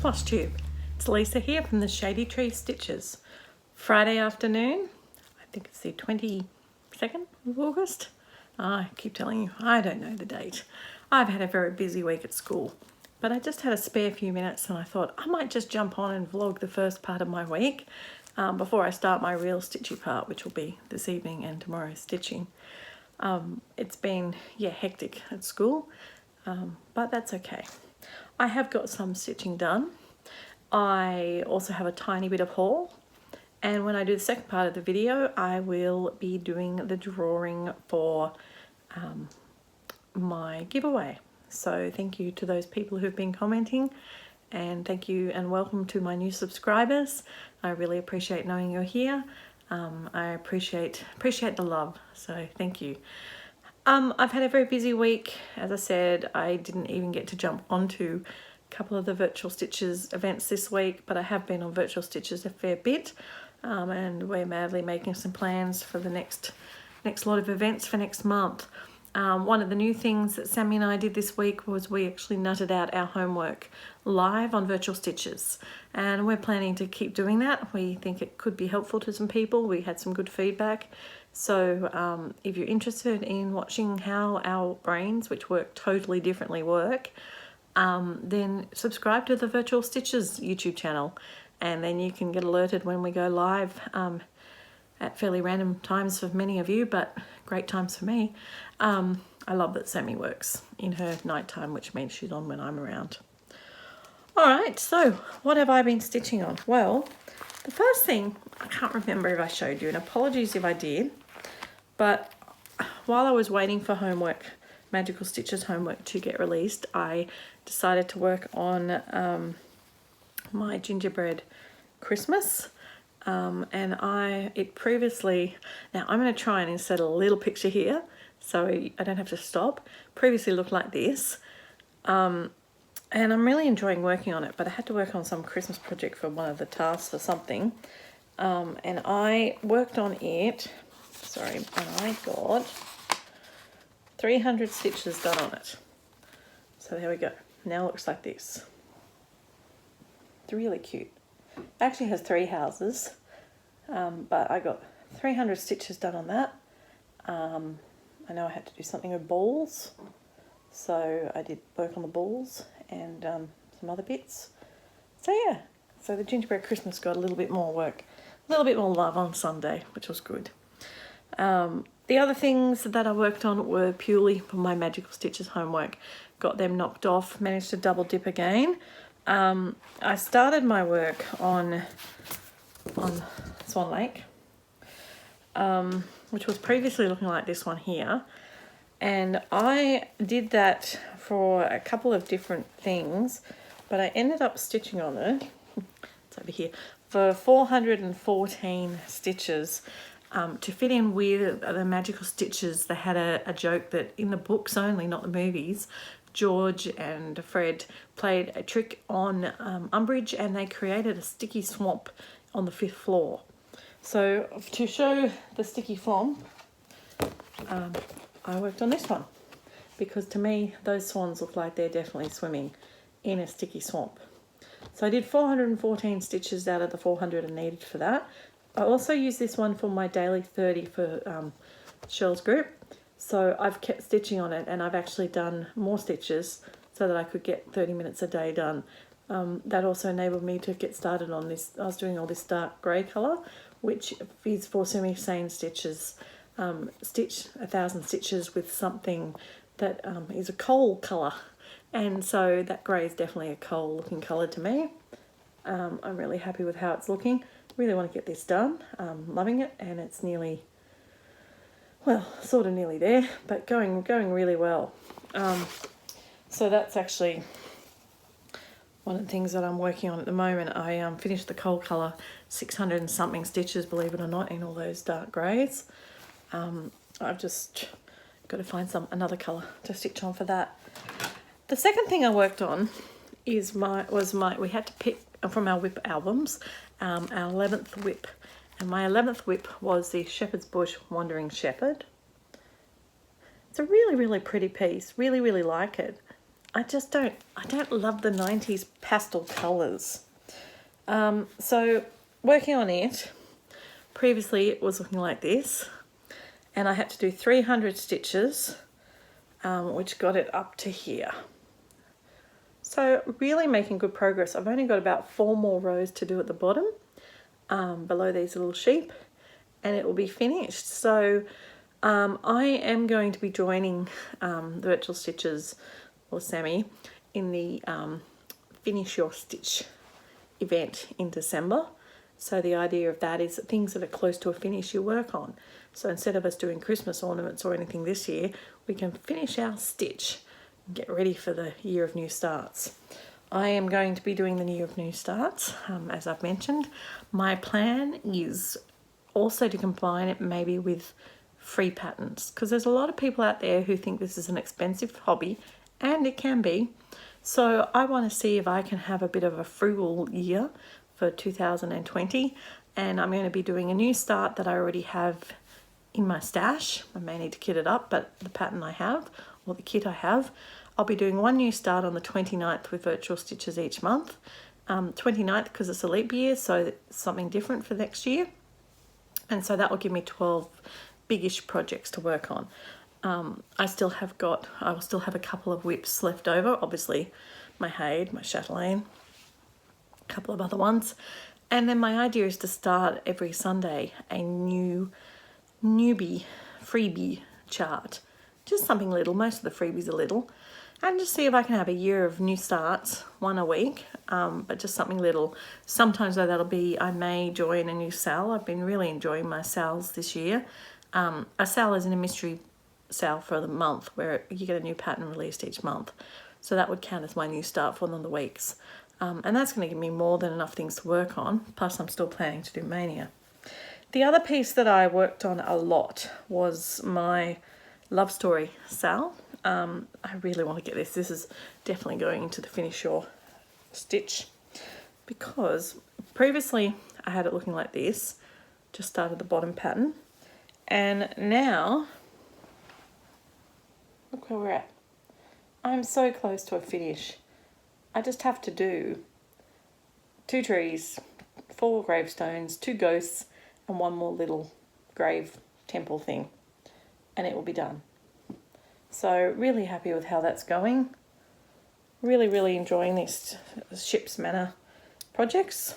Flosstube. It's Lisa here from the Shady Tree Stitches. Friday afternoon, I think it's the 22nd of August. I keep telling you, I don't know the date. I've had a very busy week at school, but I just had a spare few minutes and I thought I might just jump on and vlog the first part of my week before I start my real stitchy part, which will be this evening and tomorrow's stitching. It's been, hectic at school, but that's okay. I have got some stitching done. I also have a tiny bit of haul, and when I do the second part of the video I will be doing the drawing for my giveaway. So thank you to those people who've been commenting, and thank you and welcome to my new subscribers. I really appreciate knowing you're here. I appreciate the love, so thank you. I've had a very busy week. As I said, I didn't even get to jump onto a couple of the Virtual Stitches events this week, but I have been on Virtual Stitches a fair bit, and we're madly making some plans for the next lot of events for next month. One of the new things that Sammy and I did this week was we actually nutted out our homework live on Virtual Stitches, and we're planning to keep doing that. We think it could be helpful to some people. We had some good feedback. So if you're interested in watching how our brains, which work totally differently, work, then subscribe to the Virtual Stitches YouTube channel, and then you can get alerted when we go live at fairly random times for many of you, but great times for me. I love that Sammy works in her nighttime, which means she's on when I'm around. All right, so what have I been stitching on? Well, the first thing, I can't remember if I showed you, and apologies if I did, but while I was waiting for homework, Magical Stitches homework to get released, I decided to work on my gingerbread Christmas. And it previously, now I'm going to try and insert a little picture here so I don't have to stop. Previously looked like this, and I'm really enjoying working on it, but I had to work on some Christmas project for one of the tasks or something, and I worked on it, and I got 300 stitches done on it. So there we go. Now it looks like this. It's really cute. It actually has 3 houses, but I got 300 stitches done on that. I know I had to do something with balls, so I did work on the balls and some other bits. So yeah, so the gingerbread Christmas got a little bit more work, a little bit more love on Sunday, which was good. The other things that I worked on were purely for my Magical Stitches homework. Got them knocked off, managed to double dip again. I started my work on Swan Lake, which was previously looking like this one here, and I did that for a couple of different things, but I ended up stitching on it, it's over here, for 414 stitches. To fit in with the Magical Stitches, they had a joke that in the books only, not the movies, George and Fred played a trick on Umbridge, and they created a sticky swamp on the 5th floor. So to show the sticky swamp, I worked on this one, because to me those swans look like they're definitely swimming in a sticky swamp. So I did 414 stitches out of the 400 I needed for that. I also used this one for my daily 30 for Shell's group. So I've kept stitching on it, and I've actually done more stitches so that I could get 30 minutes a day done. That also enabled me to get started on this. I was doing all this dark grey colour, which is for semi-sane stitches. Stitch 1,000 stitches with something that is a coal colour. And so that grey is definitely a coal looking colour to me. I'm really happy with how it's looking. Really want to get this done. Loving it, and it's nearly, well, sort of nearly there, but going really well. So that's actually one of the things that I'm working on at the moment. I finished the coal colour, 600 and something stitches, believe it or not, in all those dark greys. I've just got to find another colour to stitch on for that. The second thing I worked on is we had to pick from our whip albums, our 11th whip, and my 11th whip was the Shepherd's Bush Wandering Shepherd. It's a really pretty piece, really like it. I don't love the 90s pastel colours. So working on it, previously it was looking like this, and I had to do 300 stitches, which got it up to here. So really making good progress. I've only got about 4 more rows to do at the bottom, below these little sheep, and it will be finished. So I am going to be joining the Virtual Stitches, or Sammy, in the Finish Your Stitch event in December. So the idea of that is that things that are close to a finish you work on. So instead of us doing Christmas ornaments or anything this year, we can finish our stitch and get ready for the Year of New Starts. I am going to be doing the Year of New Starts, as I've mentioned. My plan is also to combine it maybe with free patterns, because there's a lot of people out there who think this is an expensive hobby, and it can be. So I want to see if I can have a bit of a frugal year for 2020, and I'm going to be doing a new start that I already have in my stash. I may need to kit it up, but the pattern I have, or the kit I have, I'll be doing one new start on the 29th with Virtual Stitches each month. 29th because it's a leap year, so it's something different for next year. And so that will give me 12 biggish projects to work on. I will still have a couple of whips left over, obviously my Haid, my Chatelaine, a couple of other ones. And then my idea is to start every Sunday a newbie freebie chart. Just something little, most of the freebies are little. And just see if I can have a year of new starts, one a week, but just something little. Sometimes though that'll be, I may join a new sal. I've been really enjoying my sals this year. A sal is in a mystery sale for the month where you get a new pattern released each month. So that would count as my new start for one of the weeks. And that's going to give me more than enough things to work on. Plus I'm still planning to do Mania. The other piece that I worked on a lot was my Love Story sal. I really want to get this. This is definitely going into the Finish Your Stitch, because previously I had it looking like this, just started the bottom pattern, and now look where we're at. I'm so close to a finish. I just have to do 2 trees, 4 gravestones, 2 ghosts, and 1 more little grave temple thing, and it will be done. So really happy with how that's going. Really enjoying these Ship's Manor projects.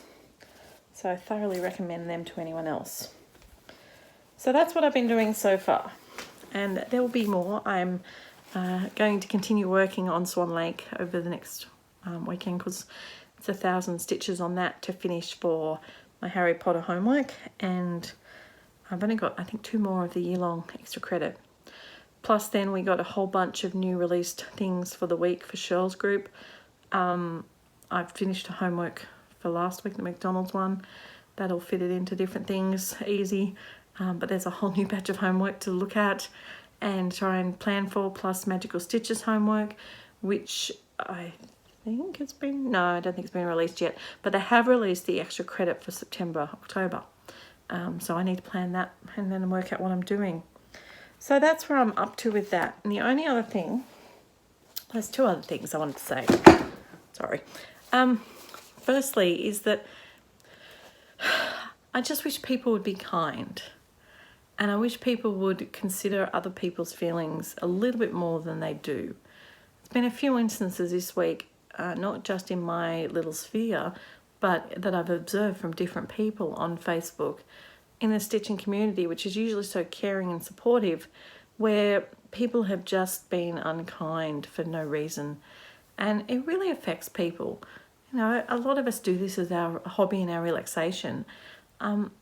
So I thoroughly recommend them to anyone else. So that's what I've been doing so far. And there will be more. I'm going to continue working on Swan Lake over the next weekend, because it's 1,000 stitches on that to finish for my Harry Potter homework. And I've only got, I think, 2 more of the year-long extra credit. Plus then we got a whole bunch of new released things for the week for Shirl's group. I've finished a homework for last week, the McDonald's one. That'll fit it into different things, easy. But there's a whole new batch of homework to look at and try and plan for, plus Magical Stitches homework, which I think it's been, no, I don't think it's been released yet. But they have released the extra credit for September, October. So I need to plan that and then work out what I'm doing. So that's where I'm up to with that. And the only other thing, there's 2 other things I wanted to say. Sorry. Firstly is that I just wish people would be kind. And I wish people would consider other people's feelings a little bit more than they do. There's been a few instances this week, not just in my little sphere, but that I've observed from different people on Facebook in the stitching community, which is usually so caring and supportive, where people have just been unkind for no reason. And it really affects people. You know, a lot of us do this as our hobby and our relaxation.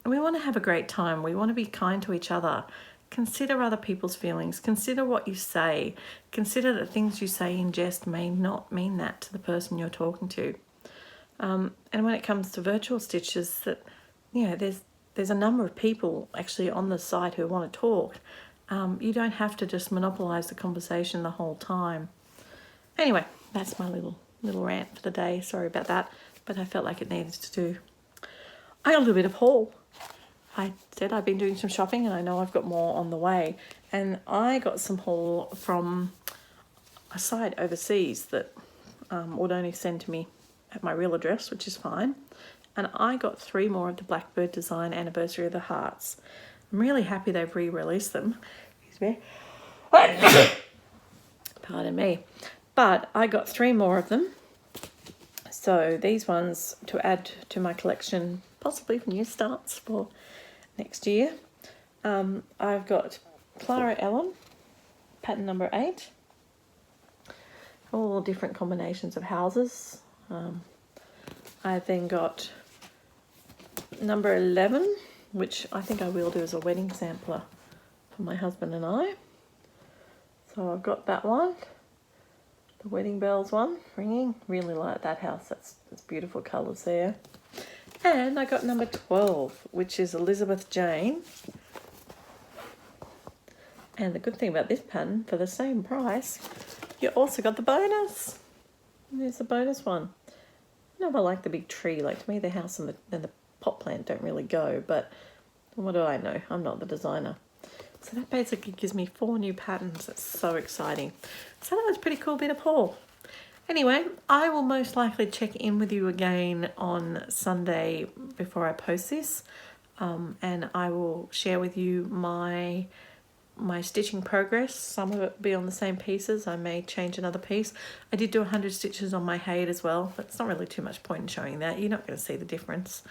We want to have a great time. We want to be kind to each other. Consider other people's feelings. Consider what you say. Consider that things you say in jest may not mean that to the person you're talking to. And when it comes to virtual stitches, that, you know, there's a number of people actually on the site who want to talk. You don't have to just monopolise the conversation the whole time. Anyway, that's my little rant for the day. Sorry about that, but I felt like it needed to do. I got a little bit of haul. I said I've been doing some shopping, and I know I've got more on the way. And I got some haul from a site overseas that would only send to me at my real address, which is fine. And I got 3 more of the Blackbird Design Anniversary of the Hearts. I'm really happy they've re-released them. Excuse me. Pardon me. But I got 3 more of them. So these ones to add to my collection, possibly for new starts for next year. I've got Clara Ellen, pattern number 8. All different combinations of houses. I've then got number 11, which I think I will do as a wedding sampler for my husband and I. So I've got that one, the wedding bells one, ringing. Really like that house. That's beautiful colours there. And I got number 12, which is Elizabeth Jane. And the good thing about this pattern, for the same price, you also got the bonus. There's the bonus one. I never like the big tree. Like, to me, the house and the pot plant don't really go, but what do I know? I'm not the designer. So that basically gives me 4 new patterns. That's so exciting. So that was a pretty cool bit of haul. Anyway, I will most likely check in with you again on Sunday before I post this, and I will share with you my stitching progress. Some of it will be on the same pieces. I may change another piece. I did do 100 stitches on my Haid as well, but it's not really too much point in showing that. You're not going to see the difference.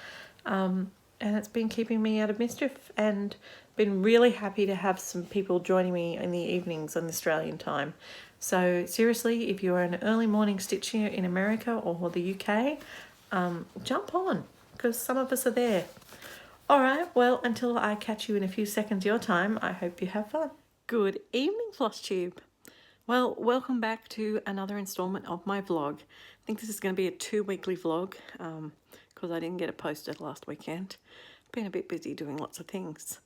And it's been keeping me out of mischief, and been really happy to have some people joining me in the evenings on the Australian time. So seriously, if you're an early morning stitcher in America or the UK, jump on, because some of us are there. All right, well, until I catch you in a few seconds your time, I hope you have fun. Good evening, Flosstube. Well, welcome back to another installment of my vlog. I think this is going to be a 2-weekly vlog because I didn't get it posted last weekend. Been a bit busy doing lots of things.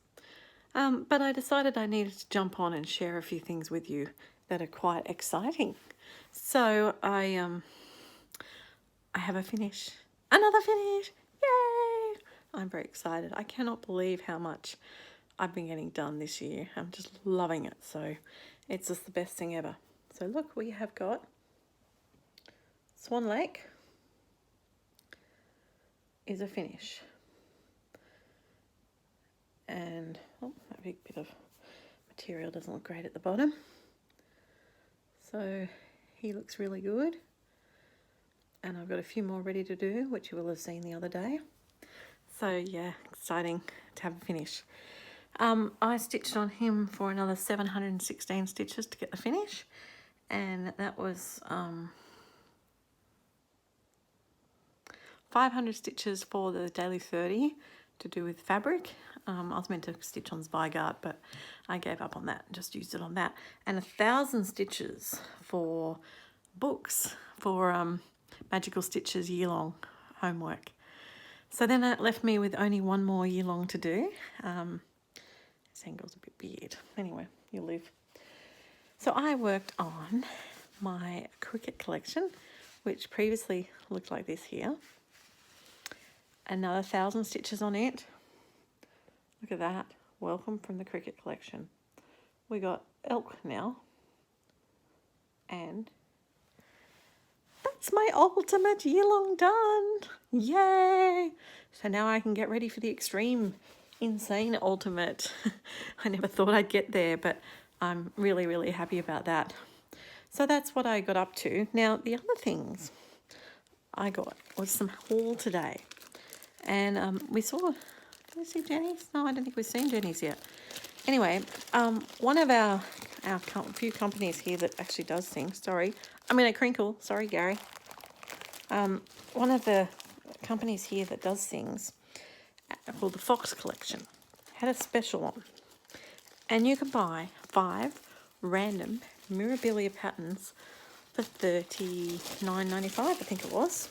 But I decided I needed to jump on and share a few things with you that are quite exciting. So I have a finish. Another finish! Yay! I'm very excited. I cannot believe how much I've been getting done this year. I'm just loving it. So it's just the best thing ever. So look, we have got Swan Lake is a finish. And that big bit of material doesn't look great at the bottom. So he looks really good. And I've got a few more ready to do, which you will have seen the other day. So yeah, exciting to have a finish. I stitched on him for another 716 stitches to get the finish, and that was 500 stitches for the daily 30 to do with fabric. I was meant to stitch on Zweigart, but I gave up on that and just used it on that. And 1,000 stitches for books, for Magical Stitches year-long homework. So then that left me with only 1 more year-long to do. This angle's a bit weird. Anyway, you'll live. So I worked on my cricket collection, which previously looked like this here. Another 1,000 stitches on it. Look at that. Welcome from the cricket collection. We got elk now. And that's my ultimate year-long done. Yay! So now I can get ready for the extreme, insane ultimate. I never thought I'd get there, but I'm really, really happy about that. So that's what I got up to. Now, the other things I got was some haul today. And we saw, did we see Jenny's? No, I don't think we've seen Jenny's yet. Anyway, one of our few companies here that actually does things, sorry. I mean a crinkle, sorry Gary. One of the companies here that does things called the Fox Collection had a special on. And you can buy 5 random Mirabilia patterns for $39.95, I think it was.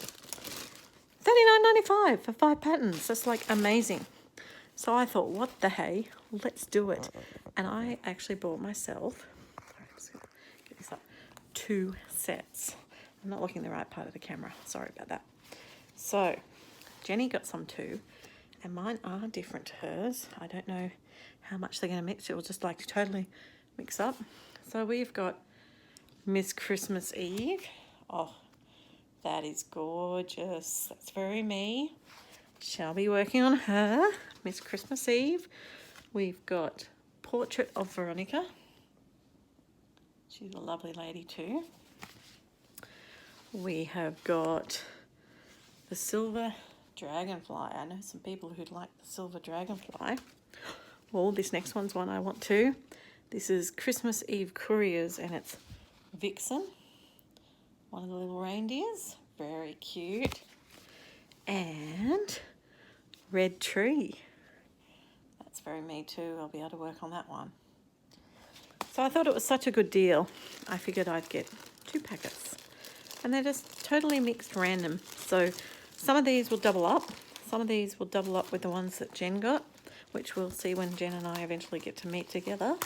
$39.95 for 5 patterns. That's like amazing. So I thought, what the hey, let's do it. And I actually bought myself, sorry, I'm just gonna get this up, 2 sets. I'm not looking the right part of the camera. Sorry about that. So Jenny got some too, and mine are different to hers. I don't know how much they're going to mix. It will just like totally mix up. So we've got Miss Christmas Eve. Oh, that is gorgeous. That's very me. Shall be working on her. Miss Christmas Eve. We've got Portrait of Veronica. She's a lovely lady too. We have got the Silver Dragonfly. I know some people who'd like the Silver Dragonfly. Well, this next one's one I want too. This is Christmas Eve Couriers, and it's Vixen, one of the little reindeers. Very cute. And Red Tree. That's very me too. I'll be able to work on that one. So I thought it was such a good deal, I figured I'd get 2 packets. And they're just totally mixed random. So some of these will double up. Some of these will double up with the ones that Jen got, which we'll see when Jen and I eventually get to meet together.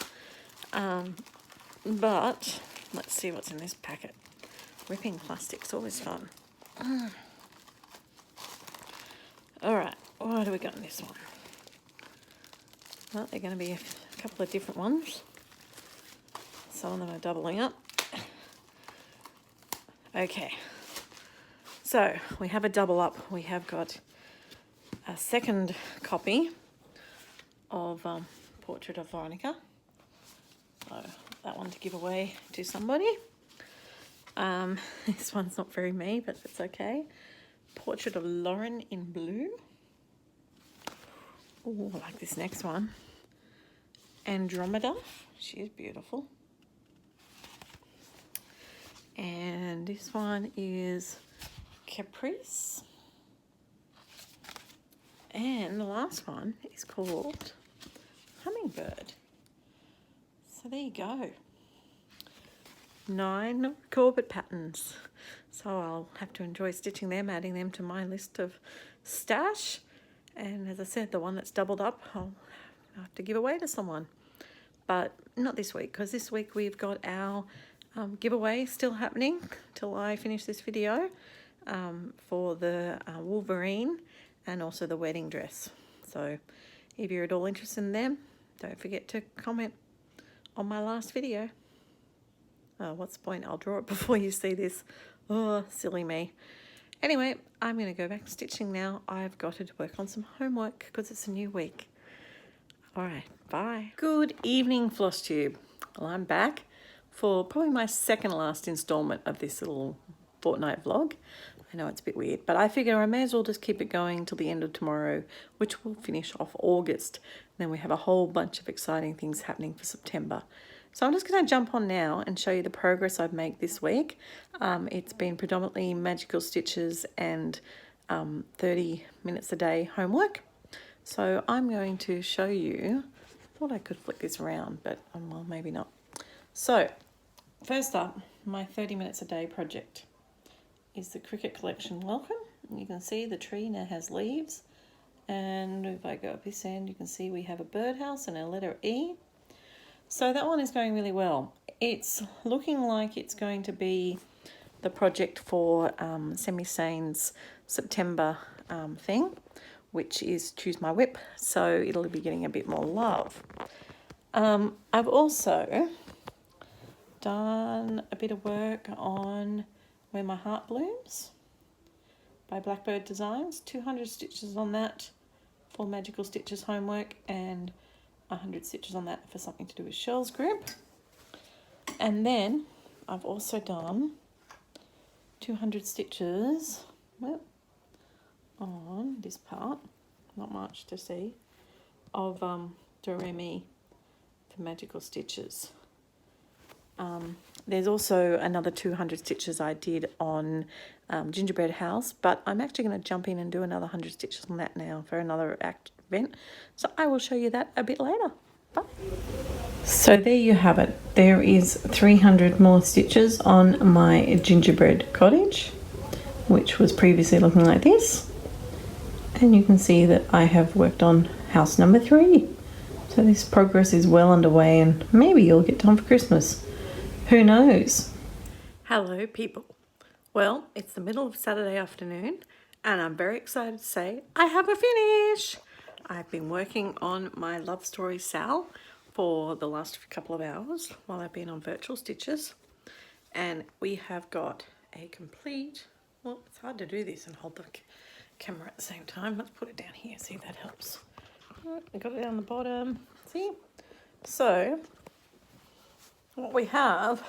But let's see what's in this packet. Ripping plastic's always fun. All right, what do we got in this one? Well, they're going to be a couple of different ones. Some of them are doubling up. Okay, so we have a double up. We have got a second copy of Portrait of Veronica. So that one to give away to somebody. This one's not very me, but it's okay. Portrait of Lauren in blue. Oh, I like this next one. Andromeda. She's beautiful. And this one is Caprice. And the last one is called Hummingbird. So there you go. 9 Corbett patterns. So I'll have to enjoy stitching them, adding them to my list of stash. And as I said, the one that's doubled up, I'll have to give away to someone. But not this week, because this week we've got our giveaway still happening till I finish this video for the Wolverine and also the wedding dress. So if you're at all interested in them, don't forget to comment on my last video. What's the point? I'll draw it before you see this. Oh, silly me. Anyway, I'm going to go back to stitching now. I've got to work on some homework because it's a new week. All right, bye. Good evening, Flosstube. Well, I'm back for probably my second last installment of this little fortnight vlog. I know it's a bit weird, but I figure I may as well just keep it going till the end of tomorrow, which will finish off August. And then we have a whole bunch of exciting things happening for September. So I'm just going to jump on now and show you the progress I've made this week. It's been predominantly magical stitches and 30 minutes a day homework. So I'm going to show you, I thought I could flick this around, but well, maybe not. So first up, my 30 minutes a day project is the Cricket Collection Welcome. You can see the tree now has leaves. And if I go up this end, you can see we have a birdhouse and a letter E. So that one is going really well. It's looking like it's going to be the project for Semi-Sane's September thing, which is Choose My Whip. So it'll be getting a bit more love. I've also done a bit of work on Where My Heart Blooms by Blackbird Designs. 200 stitches on that for Magical Stitches homework and 100 stitches on that for something to do with Shell's group. And then I've also done 200 stitches on this part, not much to see, of Doremi for Magical Stitches. There's also another 200 stitches I did on Gingerbread House, but I'm actually going to jump in and do another 100 stitches on that now for another event. So I will show you that a bit later. Bye. So there you have it. There is 300 more stitches on my gingerbread cottage, which was previously looking like this. And you can see that I have worked on house number 3. So this progress is well underway, and maybe you'll get done for Christmas. Who knows? Hello people. Well, it's the middle of Saturday afternoon and I'm very excited to say I have a finish. I've been working on my love story Sal for the last couple of hours while I've been on virtual stitches, And we have got a complete, well, it's hard to do this and hold the camera at the same time. Let's put it down here, see if that helps. I got it down the bottom, see? So, what we have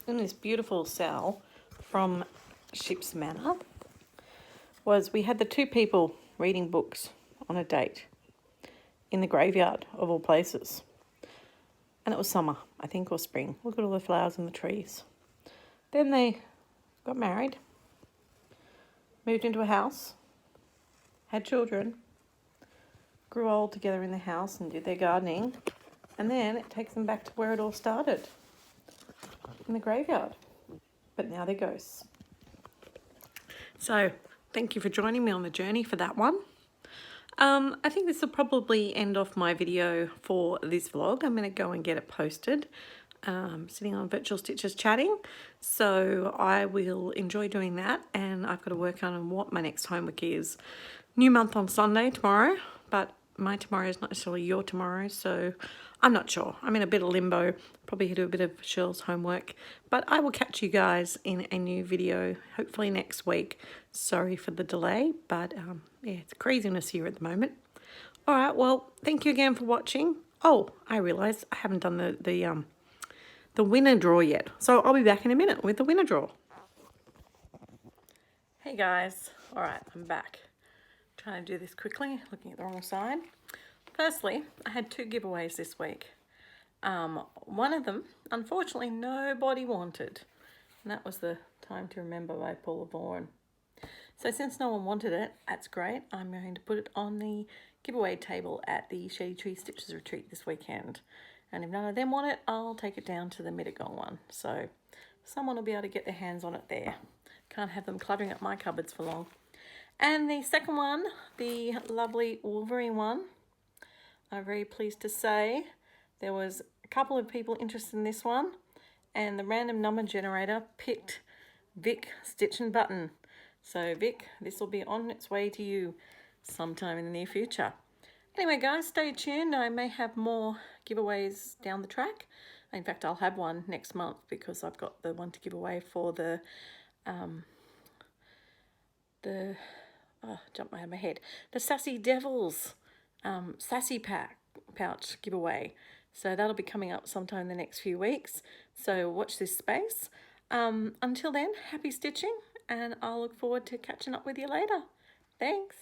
in this beautiful cell from Ship's Manor was we had the two people reading books on a date in the graveyard of all places. And it was summer, I think, or spring. Look at all the flowers and the trees. Then they got married, moved into a house, had children, grew old together in the house and did their gardening. And then it takes them back to where it all started, in the graveyard. But now they're ghosts. So, thank you for joining me on the journey for that one. I think this will probably end off my video for this vlog. I'm going to go and get it posted. Sitting on Virtual Stitches chatting. So I will enjoy doing that, and I've got to work on what my next homework is. New month on Sunday tomorrow, but my tomorrow is not necessarily your tomorrow, so I'm not sure. I'm in a bit of limbo. Probably do a bit of Shirl's homework, but I will catch you guys in a new video hopefully next week. Sorry for the delay, but yeah, it's craziness here at the moment. All right, well, thank you again for watching. Oh, I realised I haven't done the winner draw yet. So I'll be back in a minute with the winner draw. Hey guys. All right, I'm back. Trying to do this quickly, looking at the wrong side. Firstly, I had 2 giveaways this week. One of them, unfortunately, nobody wanted. And that was The Time to Remember by Paula Vaughan. So since no one wanted it, that's great. I'm going to put it on the giveaway table at the Shady Tree Stitches Retreat this weekend. And if none of them want it, I'll take it down to the Mittagong one. So someone will be able to get their hands on it there. Can't have them cluttering up my cupboards for long. And the second one, the lovely Wolverine one, I'm very pleased to say there was a couple of people interested in this one, and the random number generator picked Vic Stitch and Button. So Vic, this will be on its way to you sometime in the near future. Anyway guys, stay tuned. I may have more giveaways down the track. In fact, I'll have one next month because I've got the one to give away for the jumped out of my head, the Sassy Devils Sassy pouch giveaway. So that'll be coming up sometime in the next few weeks. So watch this space. Until then, happy stitching, and I'll look forward to catching up with you later. Thanks.